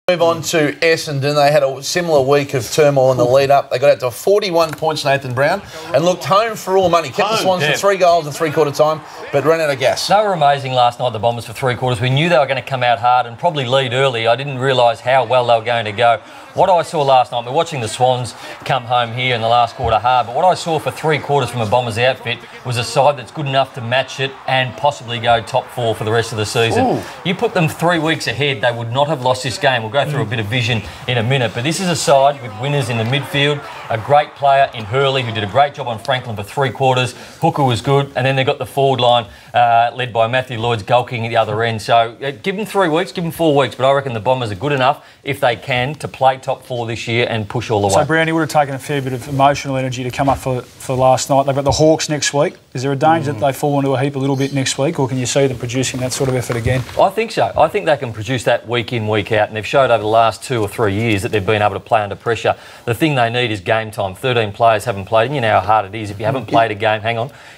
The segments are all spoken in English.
Move on to Essendon. They had a similar week of turmoil in the lead-up. They got out to 41 points, Nathan Brown, and looked home for all money. Kept the Swans to 3 goals in three-quarter time, but ran out of gas. They were amazing last night, the Bombers, for three quarters. We knew they were going to come out hard and probably lead early. I didn't realise how well they were going to go. What I saw last night, we're watching the Swans come home here in the last quarter hard, but what I saw for three quarters from a Bombers outfit was a side that's good enough to match it and possibly go top 4 for the rest of the season. Ooh. You put them 3 weeks ahead, they would not have lost this game. We'll go through a bit of vision in a minute, but this is a side with winners in the midfield, a great player in Hurley who did a great job on Franklin for three quarters. Hooker was good, and then they got the forward line led by Matthew Lloyd's goal king at the other end. So give them 3 weeks, give them 4 weeks, but I reckon the Bombers are good enough, if they can, to play top 4 this year and push all the way. So Brownie would have taken a fair bit of emotional energy to come up for last night. They've got the Hawks next week. Is there a danger that they fall into a heap a little bit next week, or can you see them producing that sort of effort again? I think so. I think they can produce that week in, week out, and they've showed over the last 2 or 3 years that they've been able to play under pressure. The thing they need is game time. 13 players haven't played, and you know how hard it is. If you haven't played a game,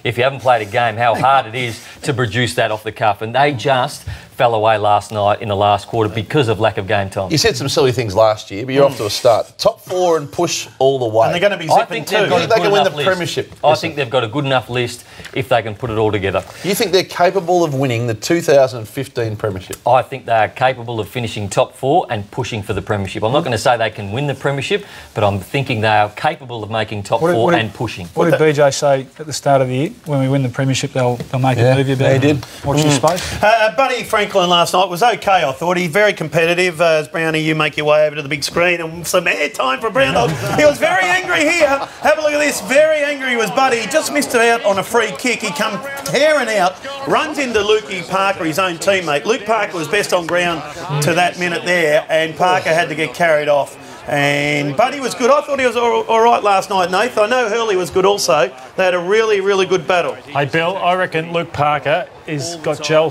if you haven't played a game, how hard it is to produce that off the cuff, and they just fell away last night in the last quarter because of lack of game time. You said some silly things last year, but you're off to a start. Top 4 and push all the way. And they're going to be zipping too. You think they can win the premiership? I think they've got a good enough list if they can put it all together. You think they're capable of winning the 2015 premiership? I think they are capable of finishing top 4 and pushing for the premiership. I'm not going to say they can win the premiership, but I'm thinking they are capable of making top 4 and pushing. What did BJ say at the start of the year? When we win the premiership, they'll make a move. They did. Watch your space. Buddy Franklin last night was okay, I thought. He's very competitive. As Brownie, you make your way over to the big screen and some air time for Brownless. He was very angry here. Have a look at this. Very angry was Buddy. He just missed it out on a free kick. He come tearing out, runs into Lukey Parker, his own teammate. Luke Parker was best on ground to that minute there, and Parker had to get carried off. And Buddy was good. I thought he was all right last night, Nath. I know Hurley was good also. They had a really, really good battle. Hey, Bill, I reckon Luke Parker has got Joel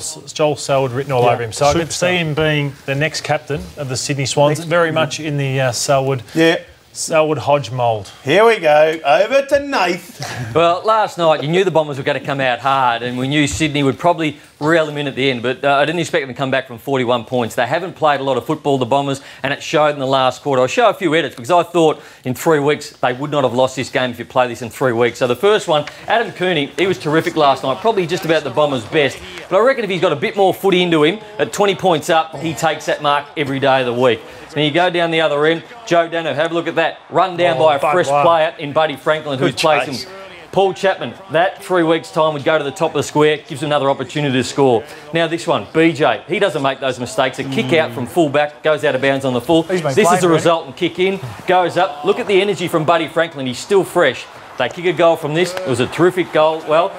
Selwood written all over him. So I could see him being the next captain of the Sydney Swans, very much in the Selwood Hodge mould. Here we go. Over to Nath. Well, last night you knew the Bombers were going to come out hard, and we knew Sydney would probably reel them in at the end, but I didn't expect them to come back from 41 points. They haven't played a lot of football, the Bombers, and it showed in the last quarter. I'll show a few edits because I thought in 3 weeks they would not have lost this game if you play this in 3 weeks. So the first one, Adam Cooney, he was terrific last night, probably just about the Bombers' best, but I reckon if he's got a bit more footy into him, at 20 points up, he takes that mark every day of the week. Then you go down the other end, Joe Dano, have a look at that, run down by a fresh player in Buddy Franklin, who's played some. Paul Chapman, that 3 weeks' time would go to the top of the square, gives him another opportunity to score. Now this one, BJ, he doesn't make those mistakes. A kick out from full back, goes out of bounds on the full. This is the resultant kick in, goes up. Look at the energy from Buddy Franklin, he's still fresh. They kick a goal from this. It was a terrific goal. Well,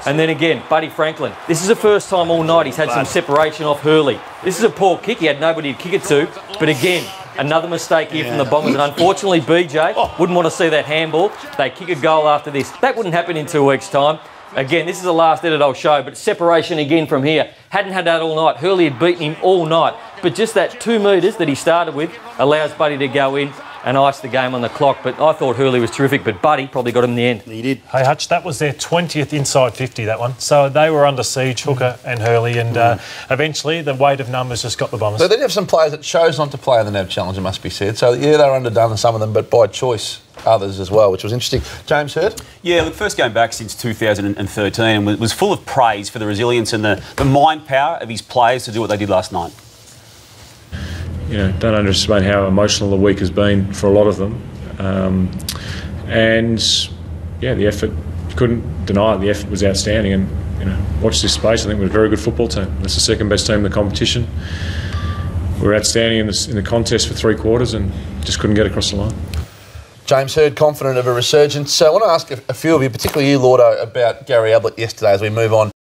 and then again, Buddy Franklin. This is the first time all night he's had some separation off Hurley. This is a poor kick. He had nobody to kick it to. But again, another mistake here from the Bombers. And unfortunately, BJ wouldn't want to see that handball. They kick a goal after this. That wouldn't happen in 2 weeks' time. Again, this is the last edit I'll show, but separation again from here. Hadn't had that all night. Hurley had beaten him all night. But just that 2 metres that he started with allows Buddy to go in and ice the game on the clock. But I thought Hurley was terrific, but Buddy probably got him in the end. He did. Hey, Hutch, that was their 20th inside 50, that one. So they were under siege, Hooker and Hurley, and eventually the weight of numbers just got the Bombers. So they did have some players that chose not to play in the NAB Challenge, it must be said. So, yeah, they were underdone, some of them, but by choice, others as well, which was interesting. James Hurd? Yeah, look, first game back since 2013 and was full of praise for the resilience and the mind power of his players to do what they did last night. You know, don't underestimate how emotional the week has been for a lot of them. And yeah, the effort, couldn't deny it, the effort was outstanding. And you know, watch this space. I think we're a very good football team. That's the second best team in the competition. We're outstanding in the contest for 3 quarters and just couldn't get across the line. James Hurd, confident of a resurgence. So I want to ask a few of you, particularly you, Lordo, about Gary Ablett yesterday as we move on.